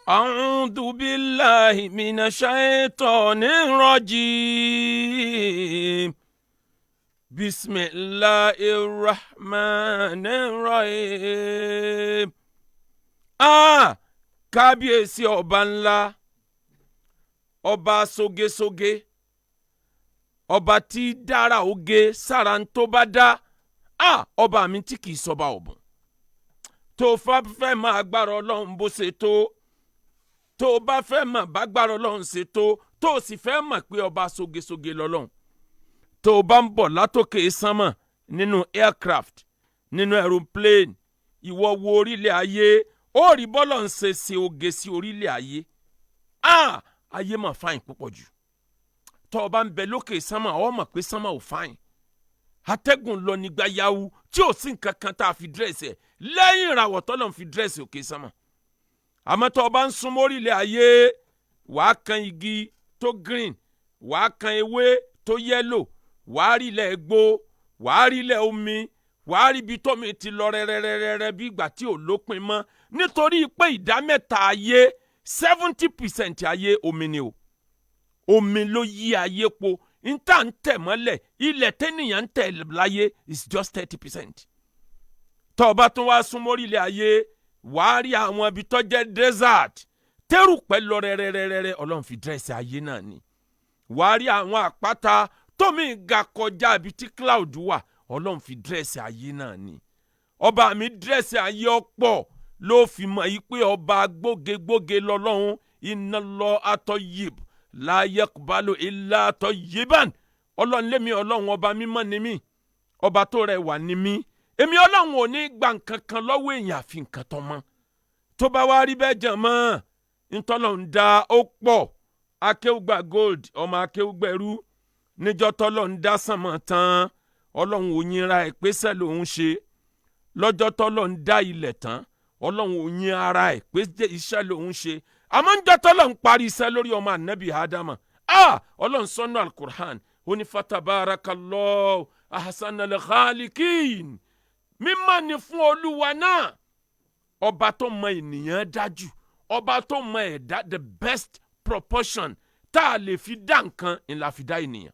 أعوذ بالله من الشيطان الرجيم بسم الله الرحمن الرحيم. kábíyèsí ọba ńlá, ọba sógesóge, ọba tí dára oge sára ń tó bá dá. ọba mi tí kì í sọba ọ̀bùn, tó fẹ́ máa gbára ọlọ́run bó ṣe tó, tó bá fẹ́ mọ̀ bá gbára ọlọ́run ṣe tó, tó sì fẹ́ mọ̀ pé ọba sógesóge lọ́lọ́run. tó bá ń bọ̀ látòkè sánmọ̀ nínú aircraft, nínú aeroplane, ìwọ wo orílẹ̀ ayé, ó rí bọ́lọ̀ ń ṣe oge sí orílẹ̀ ayé. ayé mà fáìn púpọ̀ jù. tó bá ń bẹ lókè sánmọ̀ ó mọ̀ pé sánmọ̀ ò fáìn. atẹ́gùn lọ nígbà yahoo tí ò sí nǹkan kan tá a fi dírẹ́sì ẹ̀ lẹ́yìn ìràwọ̀ tọ́lọ̀ ń fi dírẹ́sì òkè sánmọ̀. àmọ́ tó bá ń súnmọ́ orílẹ̀ ayé, wàá kan igi tó green, wàá kan ewé tó yellow, wàá rí ilẹ̀ egbò, wàá rí ilẹ̀ omi, wàá rí ibi tómi ti lọ rẹ́rẹ́rẹ́rẹ́ bí ìgbà tí ò lópin mọ́, nítorí pé ìdá mẹ́ta ayé 70% ayé omi ni o. omi ló yí ayé po. níta ń tẹ̀ mọ́lẹ̀, ilẹ̀ tẹ́nìyàn ń tẹ̀ láyé is just 30%. tó bá tún wá súnmọ́ orílẹ̀ ayé, wàá rí àwọn ibi tó jẹ́ desert tẹ́rùpẹ́ lọ rẹ́rẹ́rẹ́rẹ́, ọlọ́run fi dírẹ́sì ayé náà ni. wàá rí àwọn àpáta tómi ga kọjá ibi tí cloud wà, ọlọ́run fi dírẹ́sì ayé náà ni. ọba mi dírẹ́sì ayé ọ̀pọ̀ ló fi mọ̀ yí pé ọba gbógegbóge lọ́lọ́run. inna Allaha tayyib la yaqbalu illa tayyiban. ọlọ́run lémi ọlọ́run ọba mímọ́ ni mí, ọba tó rẹwà ni mí. èmi ọlọ́run ò ní gba nǹkan kan lọ́wọ́ èèyàn àfi nǹkan tó mọ́. tó bá wá rí bẹ́ẹ̀ jẹ̀ mọ́, ntọ́lọ́run dá ó pọ̀. akéwùgbà gold ọmọ akéwùgbẹ̀rú, níjọ́ tọ́lọ́run dá sánmọ̀ tán, ọlọ́run ò yinra ẹ̀ pé iṣẹ́ lòun ṣe. lọ́jọ́ tọ́lọ́run dá ilẹ̀ tán, ọlọ́run ò yin ara ẹ̀ pé iṣẹ́ lòun ṣe. àmọ́ níjọ́ tọ́lọ́run parí iṣẹ́ lórí ọmọ ànábì ádámà, ọlọ́run sọ́nù alukur'an ó ní fatabarakallahu ahsanal khaliqin. mímọ́ ni fún olúwa náà, ọba tó mọ ènìyàn dájú, ọba tó mọ ẹ̀dá the best proportion tá a lè fi dá nǹkan ńlá fi dá ènìyàn.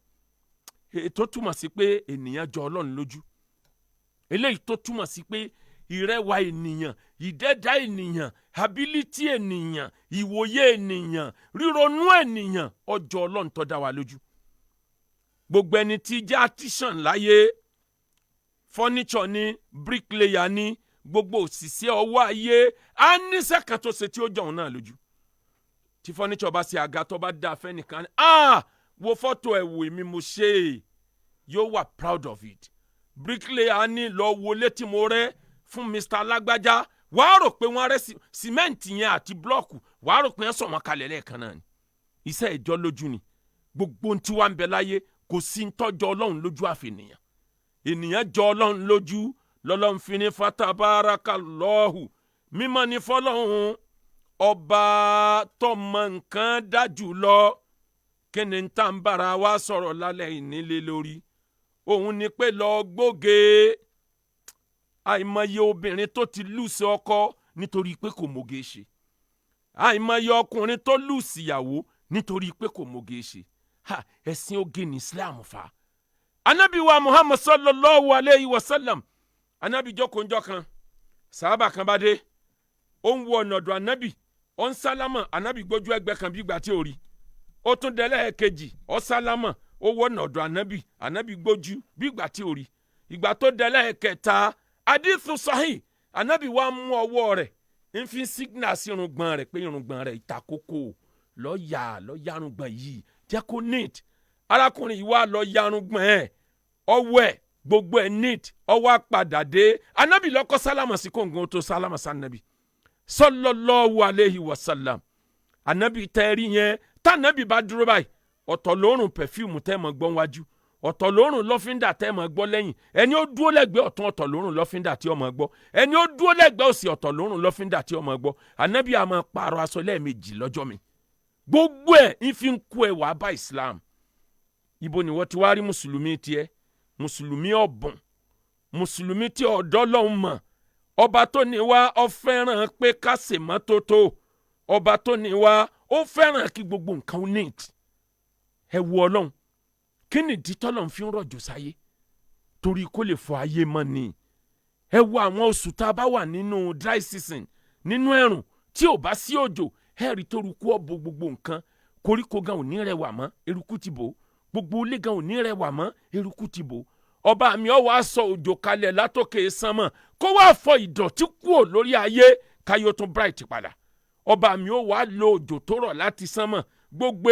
ètò túmọ̀ sí pé ènìyàn jọ ọlọ́run lójú. eléyìí tó túmọ̀ sí pé ìrẹwà ènìyàn, ìdẹ́dá ènìyàn, ability ènìyàn, ìwòye ènìyàn, ríronú ènìyàn, ọjọ́ ọlọ́run tó dá wa lójú. gbogbo ẹni tí jẹ́ artisan láyé, furniture ni, bricklayer ni, gbogbo òṣìṣẹ́ ọwọ́ ayé, á níṣẹ́ kan tó ṣe tí ó jọ òun náà lójú. tí furniture bá ṣe àga tó bá dá fẹ́nìkan, wo fọ́tò ẹ̀ wò èmi mo ṣe é, yóò wà proud of it. bricklayer ní lọ wo létí mo rẹ́ fún Mr. alágbájá, wàá rò pé wọ́n rẹ́ sìmẹ́ǹtì yẹn àti blọ́ọ̀kù, wàá rò pé wọ́n sọ̀ wọ́n kalẹ̀ lẹ́ẹ̀kan náà ni. iṣẹ́ ìjọ lójú ni. gbogbo ohun tí wàá ń bẹ láyé kò sí ń tọ́jọ́ ọlọ́run lójú àfẹnìyàn. ènìyàn jọ ọlọ́run lójú lọ́lọ́run fi ní fatabarakallahu. mímọ́ ni fọ́lọ́run, ọba tó mọ nǹkan dájú lọ. kí ni tá ń bára wa sọ̀rọ̀ lálẹ́ ìnílé lórí? òun ni pé lọ gbóge. àìmọye obìnrin tó ti lùsì ọkọ nítorí pé kò mọ̀gé ṣe. àìmọye ọkùnrin tó lùsì ìyàwó nítorí pé kò mọ̀gé ṣe. ẹ̀sìn oge ní Islam fa. anabi wa Muhammad sallallahu alayhi wa sallam, anabi jókòó njọ́ kan, sàhábà kan bá dé, ó ń wo ọ̀nà ọ̀dọ̀ anabi, ó ń sálámà, anabi gbójú ẹgbẹ́ kan bí ìgbà tí ò rí. ó tún délẹ̀ ẹ̀kejì, ó sálámà, ó wọ ọ̀nà ọ̀dọ̀ anabi, anabi gbójú bí ìgbà tí ò rí. ìgbà tó délẹ̀ ẹ̀kẹta, hadithu sahih, anabi wa mú ọwọ́ rẹ̀ ń fi signal sí irùngbọ̀n rẹ̀ pé irùngbọ̀n rẹ̀ ìtakókò lọ́ọ̀yà irùngbọ̀n yìí jẹ́ kó neat. arákùnrin yìí wá lọ ya irùngbọ̀n ẹ̀, ọwọ́ ẹ̀ gbogbo ẹ̀ neat, ọwọ́ apàdà dé. anabi lọ́kọ́ sálámà sí kóńgó tó sálámà sí anabi sallallahu alayhi wa sallam. anabi tẹ́rí yẹn tànàbì bá dúró báyìí, ọ̀tọ̀ lórùn perfume tẹ́ mọ̀ gbọ́n wájú, ọ̀tọ̀ lórùn lọ́fíńdà tẹ́ mọ̀ gbọ́ lẹ́yìn. ẹni ó dúró lẹ́gbẹ̀ẹ́ ọ̀tún ọ̀tọ̀ lórùn lọ́fíńdà tí ó mọ̀ gbọ́, ẹni ó dúró lẹ́gbẹ̀ẹ́ òsì ọ̀tọ̀ lórùn lọ́fíńdà tí ó mọ̀ gbọ́. anabi a máa pààrọ̀ aṣọ lẹ́ẹ̀mejì lọ́jọ́ mi. gbogbo ẹ̀ ń fi ń kó ẹ̀ wá bá Islam. ibo ni wọ́n ti wá rí mùsùlùmí tiẹ̀? mùsùlùmí ọ̀bùn, mùsùlùmí tí ọ̀dọ́ lọ́hùn mọ̀, ọba tó ní wá ó fẹ́ràn pé ká ṣe mọ́tótó, ọba tó ní wa ó fẹ́ràn kí gbogbo nǹkan ó neat. ẹ wo Ọlọ́run kí ni ìdí tọ́lọ́run fi ń rọ̀jò sáyé torí kó lè fọ ayé mọ́ ni. ẹ wo àwọn oṣù tá a bá wà nínú dry season nínú ẹ̀rùn tí ò bá sí òjò ẹ̀rí tó rúkú ọ̀bọ gbogbo nǹkan koríko gan ò ní rẹwà mọ́ eruku ti bò gbogbo ilé gan ò ní rẹwà mọ́ eruku ti bò. ọba mi ó wá sọ òjò kalẹ̀ látòkè sánmọ̀ kó wá fọ ìdọ̀tí kúò lórí ayé káyọ̀ tún bright padà. ọba mi ó wá lo òjò tó rọ̀ láti sánmọ̀ gbogbo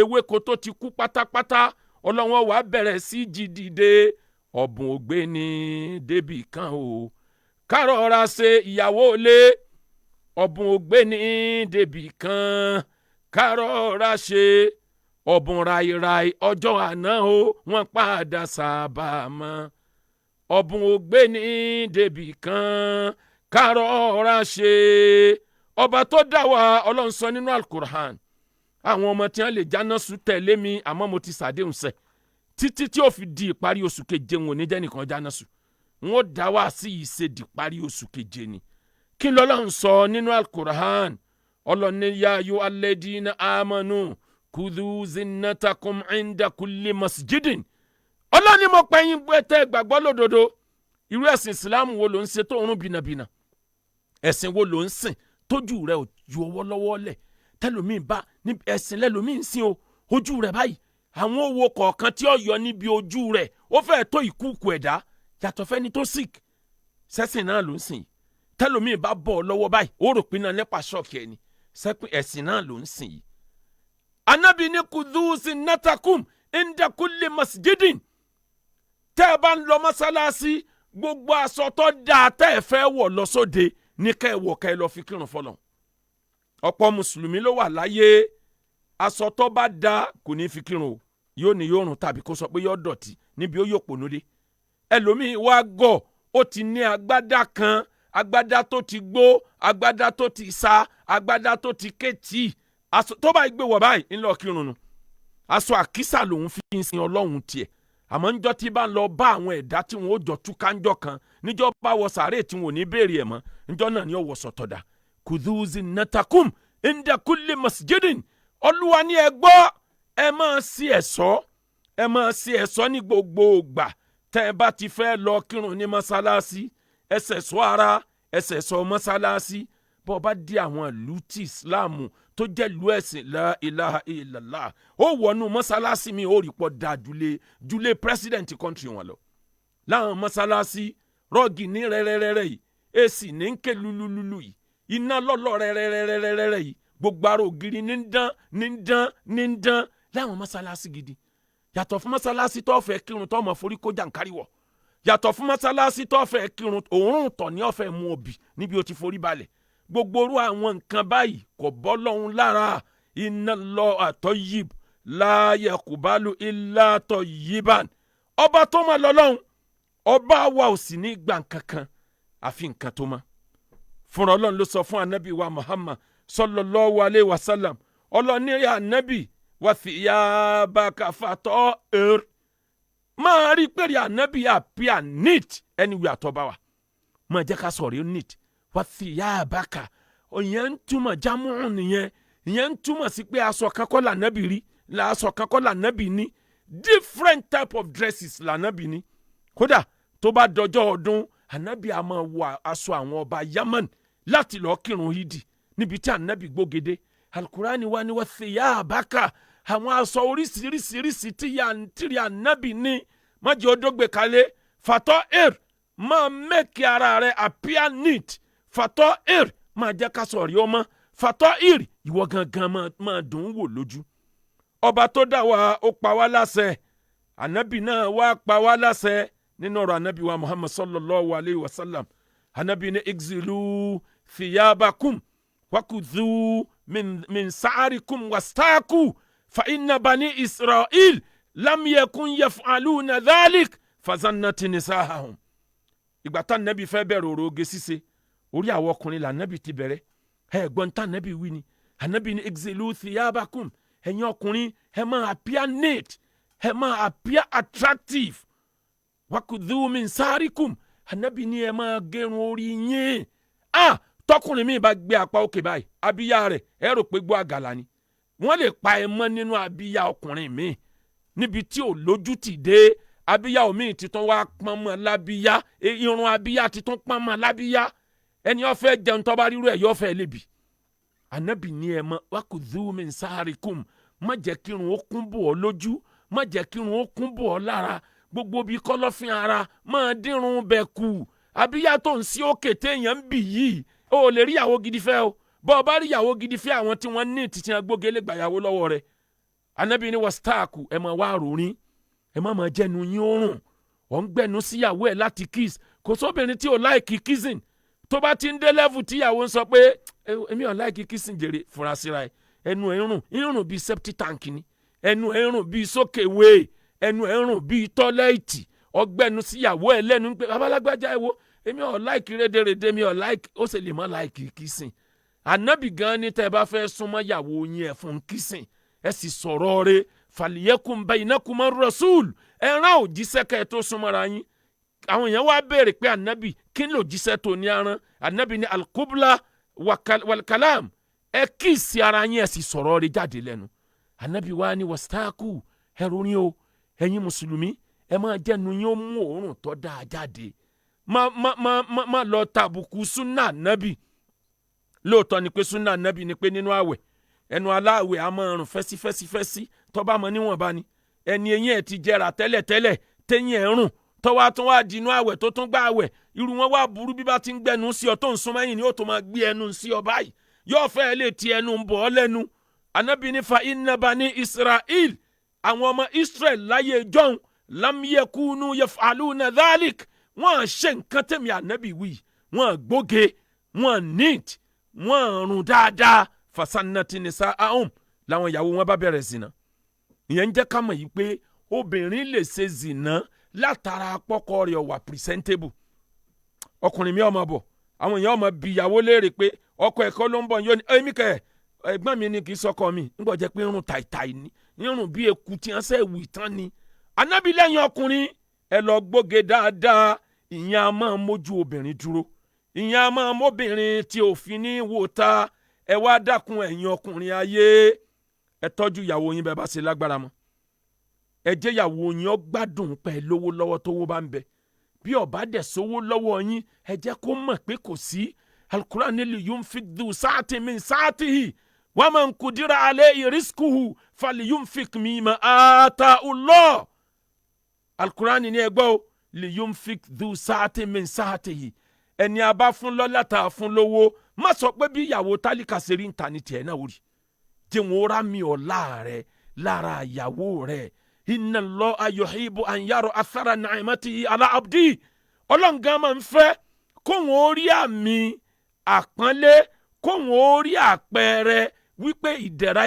ewéko tó ti kú pátápátá Ọlọ́run wá bẹ̀rẹ̀ sí jí dìde. ọ̀bùn ògbéni débì kan o kárọ̀ra ṣe ìyàwó lé. ọ̀bùn ògbéni débì kan kárọ̀ra ṣe. ọ̀bùn ràìràì ọjọ́ àná o wọ́n padà sábà mọ́. ọ̀bùn ògbéni débì kan kárọ̀ra ṣe. ọba tó dá wa Ọlọ́run sọ nínú Al-Qur'an àwọn ọmọ tí wọ́n lè jáná sùn tẹ̀lé mi àmọ́ mo ti ṣàdéhùn sẹ́ títí tí ó fi di ìparí oṣù keje wọn ò ní jẹ́ nìkan jáná sùn wọn dá wá sí ìṣe di ìparí oṣù keje ni. kí lọ́lọ́run sọ nínú Al-Qur'an ọlọ́ni ya ayu alladina amanu kudhu zinnatakum inda kulli masjidin. ọlọ́ni mo pẹ́ yín gbẹ́tẹ́ gbàgbọ́ lódodo irú ẹ̀sìn Islam wo ló ń ṣe tó ń rún bìnàbìnà ẹ̀sìn wo ló ń sìn tójú rẹ̀ ò ju ọwọ́ lọ́wọ́ lẹ̀ tẹlomi bá ní ẹ̀sìn lẹ́lomi ń sìn o ojú rẹ̀ báyìí àwọn owó kọ̀ọ̀kan tí ó yọ níbi ojú rẹ̀ ó fẹ́ẹ̀ tó ìkúùkù ẹ̀dá yàtọ̀ fẹ́ni tó sick sẹ́sìn náà ló ń sìn tẹlomi bá bọ̀ ọ lọ́wọ́ báyìí ó rò pé náà nípa ṣọ́ọ̀kì ẹni sẹ́pìn ẹ̀sìn náà ló ń sìn yìí. Ànábì ní kudhu zinnatakum inda kulli masjidin. tẹ́ ẹ bá ń lọ mọ́sálásí gbogbo aṣọ tó dáa tẹ́ ẹ fẹ́ wọ̀ lọ sóde ní kẹ́ ẹ wọ̀ kẹ́ ẹ lọ fi kírun fọlọ́n. ọ̀pọ̀ mùsùlùmí ló wà láyé aṣọ tó bá da kò ní fi kírun o yóò ní yóò rùn tàbí kó sọ pé yóò dọ̀tí níbi ó yóò pònú dé. ẹlòmíín wá gọ̀ ó ti ní agbádá kan agbádá tó ti gbó agbádá tó ti sa agbádá tó ti kétì aṣọ tó bá gbé wọ̀ báyìí ńlọ kírun nu aṣọ àkísà lòun fi ń sin Ọlọ́run tiẹ̀ àmọ́ níjọ́ tí bá ń lọ bá àwọn ẹ̀dá tí wọ́n ó jọ túká ńjọ́ kan níjọ́ bá wọ sàárè tí wọ́n ò ní béèrè ẹ̀ mọ́ níjọ́ náà ni ó wọ sọ̀tọ̀dà kudhu zinnatakum inda kulli masjidin. Olúwa ní ẹ gbọ́ ẹ máa sí ẹ̀ṣọ́ ní gbogbo ìgbà tẹ́ ẹ bá ti fẹ́ lọ kírun ní mọ́sálásí ẹ ṣẹ̀ṣọ́ ara ẹ ṣẹ̀ṣọ́ mọ́sálásí bọ́ bá di àwọn ìlú tí Islam tó jẹ́ ìlú ẹ̀sìn la ilaha illallah ó wọnú mọ́sálásí mi ó rí pọ̀ dá jùlé president country wọn lọ. láwọn mọ́sálásí rọ́ọ̀gì ní rẹ́rẹ́rẹ́rẹ́ yìí èsì ní ń ké lulululu yìí iná lọ́lọ́ rẹ́rẹ́rẹ́rẹ́rẹ́ yìí gbogbo ara ògiri ní ń dán láwọn mọ́sálásí gidi. yàtọ̀ fún mọ́sálásí tó fẹ́ kírun tó mọ̀ forí kó jàǹkárí wọ̀ yàtọ̀ fún mọ́sálásí tó fẹ́ kírun òórùn tọ̀ ní ọ̀fẹ́ mu òbí níbi ó ti forí balẹ̀. gbogbo orú àwọn nǹkan báyìí kò bọ́ lọ́hùn lára. inna Allaha tayyib la yakubalu illa tayyiban. ọba tó máa lọ lọ́hùn ọba wa ò sì ní gbà kankan àfi nǹkan tó máa. fúnra Ọlọ́run ló sọ fún anabi wa Muhammad sallallahu alayhi wa sallam ọlọ́ni anabi wa thiyabaka fatahhir. máa rí pé anabi appear neat anywhere tó bá wà máa jẹ́ ká sọ̀rọ̀ neat wa thiyabaka ìyẹn ń túmọ̀ jámùú nìyẹn ìyẹn ń túmọ̀ sí pé aṣọ kan kọ́ lànàbì rí aṣọ kan kọ́ lànàbì ní different type of dresses lànàbì ní. kódà tó bá dọjọ́ ọdún anabi a máa wọ aṣọ àwọn ọba Yaman láti lọ́ọ́ kírun yídì níbi tí anabi gbógede. Al-Qur'ani wa ni wa thiyabaka àwọn aṣọ oríṣiríṣiríṣi tí anabi ní májè odógbè kalẹ̀ fatahhir máa mẹ́kì ara rẹ̀ appear neat fatahhir máa jẹ́ ká sọ̀rí ọmọ fatahhir ìwọ gangan máa dùn ún wò lójú. ọba tó dá wa ó pa wá láṣẹ anabi náà wá pa wá láṣẹ nínú ọ̀rọ̀ anabi wa Muhammad sallallahu alayhi wa sallam anabi ní igzilu thiyabakum wakudhu min sa'arikum wastaku fa inna bani Israel lam yakun yaf'aluna dhalik fazannati nisahahum. ìgbà tá anabi fẹ́ bẹ̀rẹ̀ ọ̀rọ̀ oge ṣíṣe orí àwọn ọkùnrin là anabi ti bẹ̀rẹ̀ ẹ̀gbọ́n tá anabi wí ni anabi ní igzilu thiyabakum ẹ̀yin ọkùnrin ẹ máa appear neat ẹ máa appear attractive wakudhu min sa'arikum anabi ní ẹ máa gẹrun orí yín tọkùnrin mi bá gbé apá òkè báyìí abíyá rẹ̀ ẹ rò pé gbọ́ àgàlà ni wọ́n lè pa ẹ mọ́ nínú abíyá ọkùnrin mi níbi tí ò lójú ti dé abíyá omi ti tún wá pọ́n mọ́ lábíyá irun abíyá ti tún pọ́n mọ́ lábíyá ẹni ó fẹ́ jẹun tó bá rírú ẹ̀ yóò fẹ́ lébi. Ànábì ní ẹ mọ wakudhu min saharikum má jẹ́ kírun ó kún bò ọ́ lójú má jẹ́ kírun ó kún bò ọ́ lára gbogbo bí kọ́lọ́fín ara máa dírun bẹ̀ kù abíyá tó ń sí òkè téèyàn ń bì yìí ó lè rí ìyàwó gidi fẹ́ o bọ́ ọ bá rí ìyàwó gidi fẹ́ àwọn tí wọ́n ní títí agbóge lè gbàyàwó lọ́wọ́ rẹ̀. Ànábì ní wọ́sítáàkù ẹ máa wá ròrín ẹ má máa jẹnu yín oorun ọ̀ ń gbẹnu síyàwó ẹ̀ láti kiss kò sóbìnrin tí ò láìkì kissing tó bá ti ń dé level tíyàwó ń sọ pé èmi ò láìkì kissing jèrè fura síra ẹ̀ ẹnu ẹ̀ irun bíi septic tank ni ẹnu ẹ̀ rùn bíi sókèwé ẹnu ẹ̀ rùn bíi tọ́lẹ́ẹ̀tì ọgbẹ́nu síyàwó ẹ̀ lẹ́nu pé babalágbájá ẹ̀ wo èmi ò láìkì rédèrèdè mi ò láìkì ó sì lè má láìkì kissing. Ànábì gan ni tẹ́ ẹ bá fẹ́ súnmọ́ yàwó yín ẹ̀ fún kissing ẹ sì sọ̀rọ̀ rẹ̀ fàlìyẹ́kùn baynakuma rasul ẹ rán òjíṣẹ́ kẹ́ ẹ tó súnmọ́ra yín. Àwọn èèyàn wá béèrè pé ànábì kí ni òjíṣẹ́ tó ní aràn ànábì ní alkubla walkalam ẹ kíìsì ara yín ẹ sì sọ̀rọ̀ rẹ̀ jáde lẹ́nu. Ànábì wá ní wọ́sítáàkù ẹ rorin o ẹ̀yin mùsùlùmí ẹ máa jẹ́nu yín ó mú òórùn tó dáa jáde má lọ tàbùkù súnà ànábì. Lóòótọ́ ni pé súnà ànábì ni pé nínú àwẹ̀ ẹnu aláàwẹ̀ a máa rùn fẹ́sí tó bá mọ níwọ̀nba ni ẹni eyín ẹ̀ ti jẹrà tẹ́lẹ̀tẹ́lẹ̀ téyín ẹ̀ rùn tọ́wá tún wá dínú àwẹ̀ tó tún gbá àwẹ̀ irú wọn wá burú bí bá ti ń gbẹnu sí ọ tó ń sún mẹ́yìn ni ó tó máa gbé ẹnu sí ọ báyìí yóò fẹ́ lè ti ẹnu ń bọ̀ ọ́ lẹ́nu. Ànábì ní fa inna bani Israel àwọn ọmọ Israel láyé jọ́hún lam yakunu yaf'aluna dhalik wọ́n ṣe nǹkan tẹ̀mí ànábì wí wọ́n gbóge wọ́n neat wọ́n rùn dáadáa fasannati nisa'ahum làwọn ìyàwó wọn bá bẹ̀rẹ̀ zina. Ìyẹn ń jẹ́ ká mọ̀ yìí pé obìnrin lè ṣe zina látara pọ́kọ rẹ̀ wà presentable. Ọkùnrin mi ọmọ bọ̀ àwọn èèyàn ọmọ bí ìyàwó léèrè pé ọkọ ẹ̀kọ́ ló ń bọ̀ yóò ní èmi kẹ̀ ẹ̀gbọ́n mi ni kì í sọkọ mi nígbà jẹ́ pé irun tàìtàì ni irun bí eku tí wọ́n sẹ́ wì tán ni. Ànábì lẹ́yìn ọkùnrin ẹ lọ gbóge dáadáa ìyẹn a máa mójú obìnrin dúró ìyẹn a máa móbìnrin tí òfin ní wò ta ẹ wá dákun ẹ̀yin ọkùnrin ayé ẹ tọ́jú ìyàwó yín bẹ́ẹ̀ bá ṣe lágbára mọ́ ẹ jẹ́ ìyàwó yín ó gbádùn pẹ̀ lówó lọ́wọ́ tówó bá ń bẹ bí ó bá dẹ̀ sówó lọ́wọ́ yín ẹ jẹ́ kó mọ̀ pé kò sí Al-Qur'an ní liyunfiq dhu sa'atin min sa'atihi wa man qudira alayhi rizquhu falyunfiq mimma ataahu Allah. Al-Qur'an ní ẹgbọ́ liyunfiq dhu sa'atin min sa'atihi ẹni a bá fún lọ́lá tá a fún lówó má sọ pé bí ìyàwó tálíkà ṣe rí ń ta ní tiẹ̀ náà wòrì jẹ́ wọn ó rá mi ọ̀la rẹ̀ lára ìyàwó rẹ̀ inna Allaha yuhibbu an yara athara ni'matihi ala abdi ọlọ́ngàn máa ń fẹ́ kóhun ó rí àmì àpọ́nlé kóhun ó rí àpẹẹrẹ wípé ìdẹ̀ra